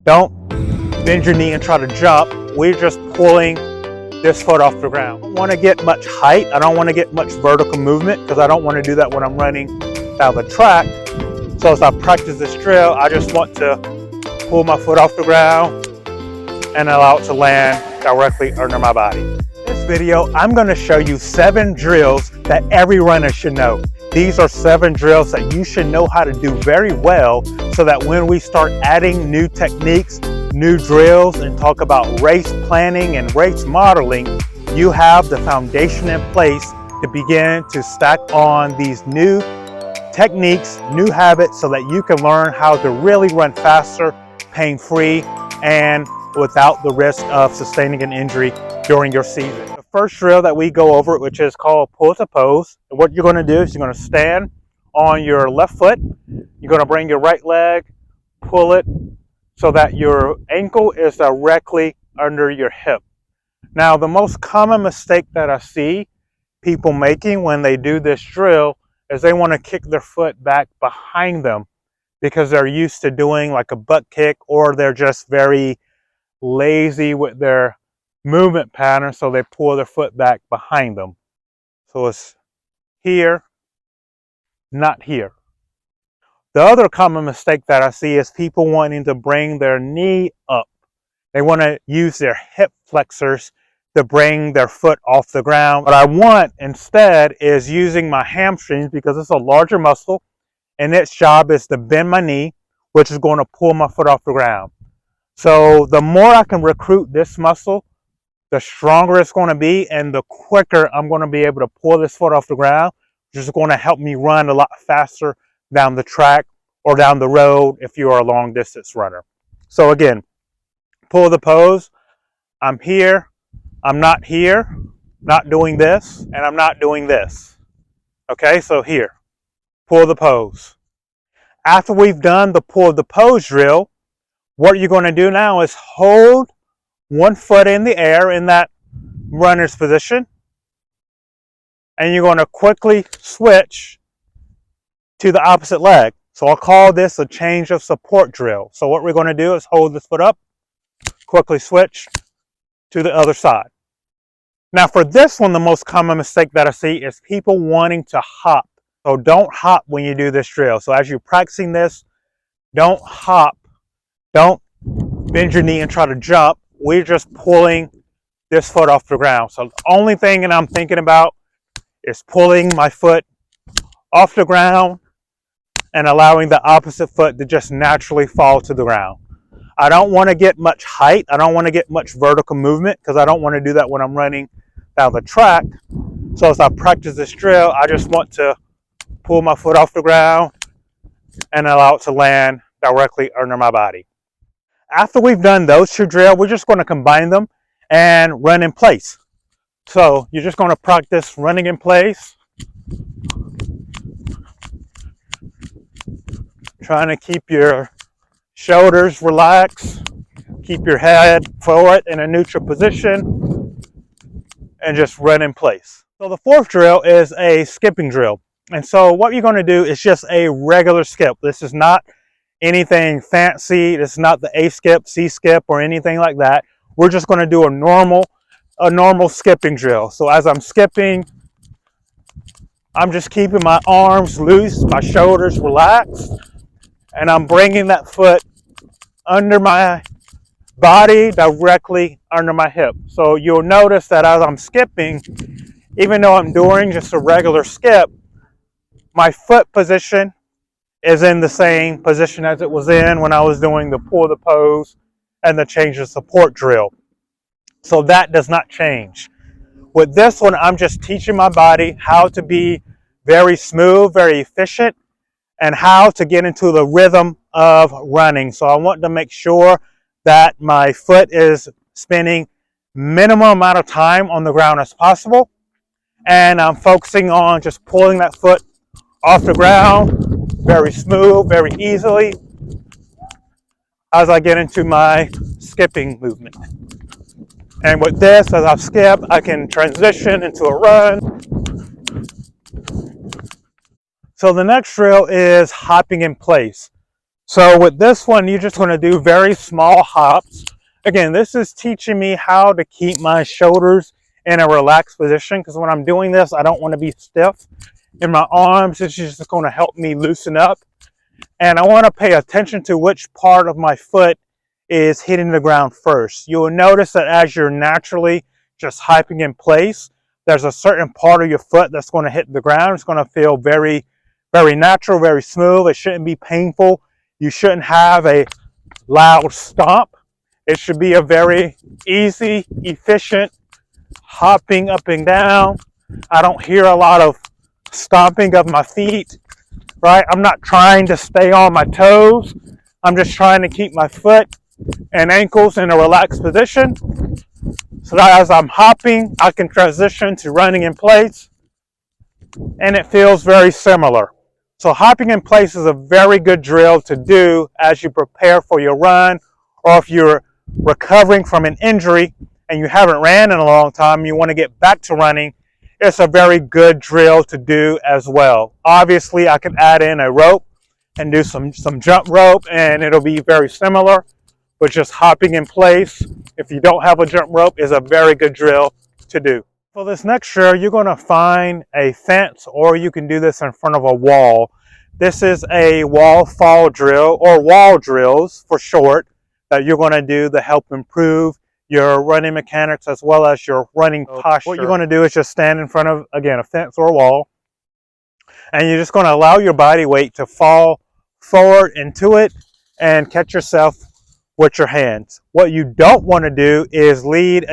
Don't bend your knee and try to jump. We're just pulling this foot off the ground. I don't want to get much height. I don't want to get much vertical movement because I don't want to do that when I'm running down the track. So as I practice this drill, I just want to pull my foot off the ground and allow it to land directly under my body. In this video, I'm going to show you 7 drills that every runner should know. These are 7 drills that you should know how to do very well so that when we start adding new techniques, new drills, and talk about race planning and race modeling, you have the foundation in place to begin to stack on these new techniques, new habits, so that you can learn how to really run faster, pain-free, and without the risk of sustaining an injury during your season. The first drill that we go over, which is called pull to pose. And what you're going to do is you're going to stand on your left foot. You're going to bring your right leg, pull it so that your ankle is directly under your hip. Now, the most common mistake that I see people making when they do this drill is they want to kick their foot back behind them because they're used to doing like a butt kick, or they're just very lazy with their movement pattern, so they pull their foot back behind them. So it's here, not here. The other common mistake that I see is people wanting to bring their knee up. They want to use their hip flexors to bring their foot off the ground. What I want instead is using my hamstrings, because it's a larger muscle and its job is to bend my knee, which is going to pull my foot off the ground. So the more I can recruit this muscle, the stronger it's going to be, and the quicker I'm going to be able to pull this foot off the ground, which is going to help me run a lot faster down the track or down the road if you are a long distance runner. So again, pull the pose. I'm here, I'm not here, not doing this, and I'm not doing this. Okay, so here, pull the pose. After we've done the pull the pose drill, what you're going to do now is hold one foot in the air in that runner's position, and you're going to quickly switch to the opposite leg. So I'll call this a change of support drill. So what we're going to do is hold this foot up, quickly switch to the other side. Now for this one, the most common mistake that I see is people wanting to hop. So don't hop when you do this drill. So as you're practicing this, don't hop. Don't bend your knee and try to jump. We're just pulling this foot off the ground. So the only thing that I'm thinking about is pulling my foot off the ground and allowing the opposite foot to just naturally fall to the ground. I don't want to get much height. I don't want to get much vertical movement because I don't want to do that when I'm running down the track. So as I practice this drill, I just want to pull my foot off the ground and allow it to land directly under my body. After we've done those 2 drills, we're just going to combine them and run in place. So you're just going to practice running in place, trying to keep your shoulders relaxed, keep your head forward in a neutral position, and just run in place. So the 4th drill is a skipping drill. And so what you're going to do is just a regular skip. This is not anything fancy. This is not the A skip, C skip, or anything like that. We're just going to do a normal skipping drill. So as I'm skipping, I'm just keeping my arms loose, my shoulders relaxed, and I'm bringing that foot under my body, directly under my hip. So you'll notice that as I'm skipping, even though I'm doing just a regular skip, my foot position is in the same position as it was in when I was doing the pull the pose and the change of support drill. So that does not change. With this one, I'm just teaching my body how to be very smooth, very efficient, and how to get into the rhythm of running. So I want to make sure that my foot is spending minimum amount of time on the ground as possible. And I'm focusing on just pulling that foot off the ground very smooth, very easily as I get into my skipping movement. And with this, as I skip, I can transition into a run. So the next drill is hopping in place. So with this one, you're just going to do very small hops. Again, this is teaching me how to keep my shoulders in a relaxed position, because when I'm doing this, I don't want to be stiff in my arms. It's just going to help me loosen up. And I want to pay attention to which part of my foot is hitting the ground first. You will notice that as you're naturally just hopping in place, there's a certain part of your foot that's going to hit the ground. It's going to feel very, very natural, very smooth. It shouldn't be painful. You shouldn't have a loud stomp. It should be a very easy, efficient hopping up and down. I don't hear a lot of stomping of my feet, right? I'm not trying to stay on my toes. I'm just trying to keep my foot and ankles in a relaxed position so that as I'm hopping, I can transition to running in place, and it feels very similar. So hopping in place is a very good drill to do as you prepare for your run, or if you're recovering from an injury and you haven't ran in a long time, you want to get back to running, it's a very good drill to do as well. Obviously, I can add in a rope and do some jump rope, and it'll be very similar, but just hopping in place, if you don't have a jump rope, is a very good drill to do. For this next drill, you're going to find a fence, or you can do this in front of a wall. This is a wall fall drill, or wall drills for short, that you're going to do to help improve your running mechanics as well as your running posture. What you're going to do is just stand in front of, again, a fence or a wall, and you're just going to allow your body weight to fall forward into it and catch yourself with your hands. What you don't want to do is lead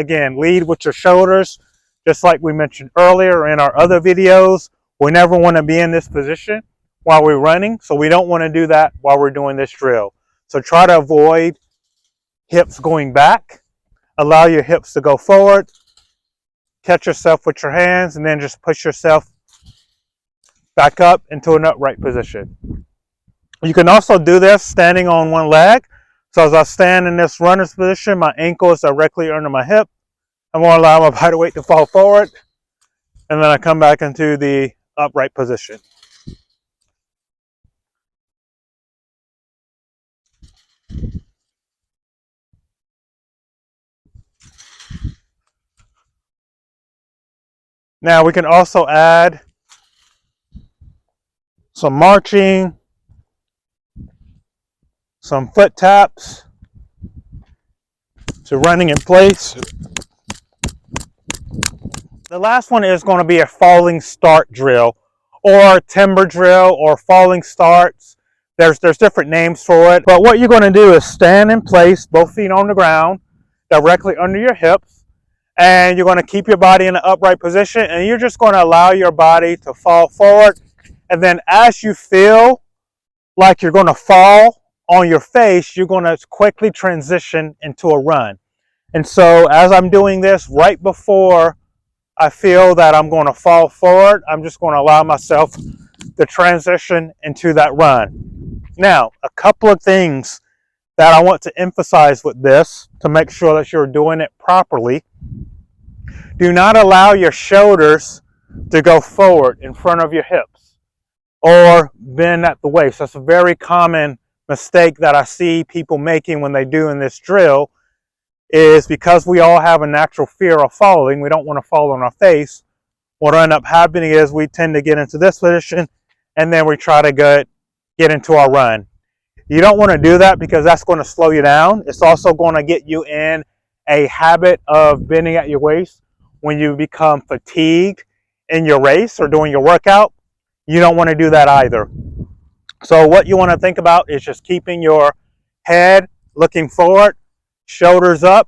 with your shoulders, just like we mentioned earlier in our other videos. We never want to be in this position while we're running, so we don't want to do that while we're doing this drill. So try to avoid hips going back. Allow your hips to go forward. Catch yourself with your hands, and then just push yourself back up into an upright position. You can also do this standing on one leg. So as I stand in this runner's position, my ankle is directly under my hip. I'm going to allow my body weight to fall forward, and then I come back into the upright position. Now we can also add some marching, some foot taps to running in place. The last one is going to be a falling start drill, or timber drill, or falling starts. There's different names for it, but what you're going to do is stand in place, both feet on the ground, directly under your hips, and you're going to keep your body in an upright position, and you're just going to allow your body to fall forward. And then as you feel like you're going to fall on your face, you're going to quickly transition into a run. And so as I'm doing this, right before I feel that I'm going to fall forward, I'm just going to allow myself to transition into that run. Now, a couple of things that I want to emphasize with this to make sure that you're doing it properly. Do not allow your shoulders to go forward in front of your hips or bend at the waist. That's a very common mistake that I see people making when they do in this drill, is because we all have a natural fear of falling. We don't want to fall on our face. What ends up happening is we tend to get into this position, and then we try to get into our run. You don't want to do that, because that's going to slow you down. It's also going to get you in a habit of bending at your waist when you become fatigued in your race or doing your workout. You don't want to do that either. So what you want to think about is just keeping your head looking forward, shoulders up,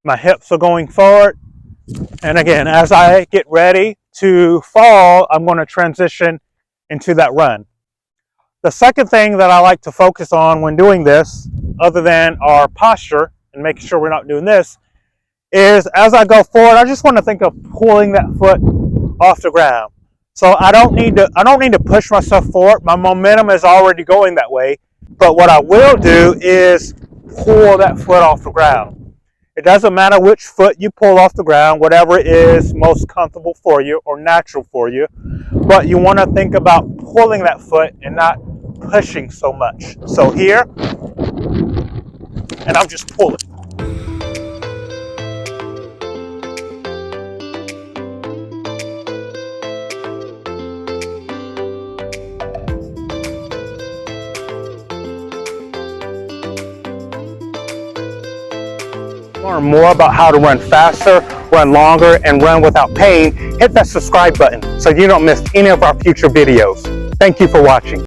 my hips are going forward. And again, as I get ready to fall, I'm going to transition into that run. The second thing that I like to focus on when doing this, other than our posture and making sure we're not doing this, is as I go forward, I just want to think of pulling that foot off the ground. So I don't need to push myself forward. My momentum is already going that way. But what I will do is pull that foot off the ground. It doesn't matter which foot you pull off the ground, whatever is most comfortable for you or natural for you. But you want to think about pulling that foot and not pushing so much. So here, and I'm just pulling. Learn more about how to run faster, run longer, and run without pain, hit that subscribe button so you don't miss any of our future videos. Thank you for watching.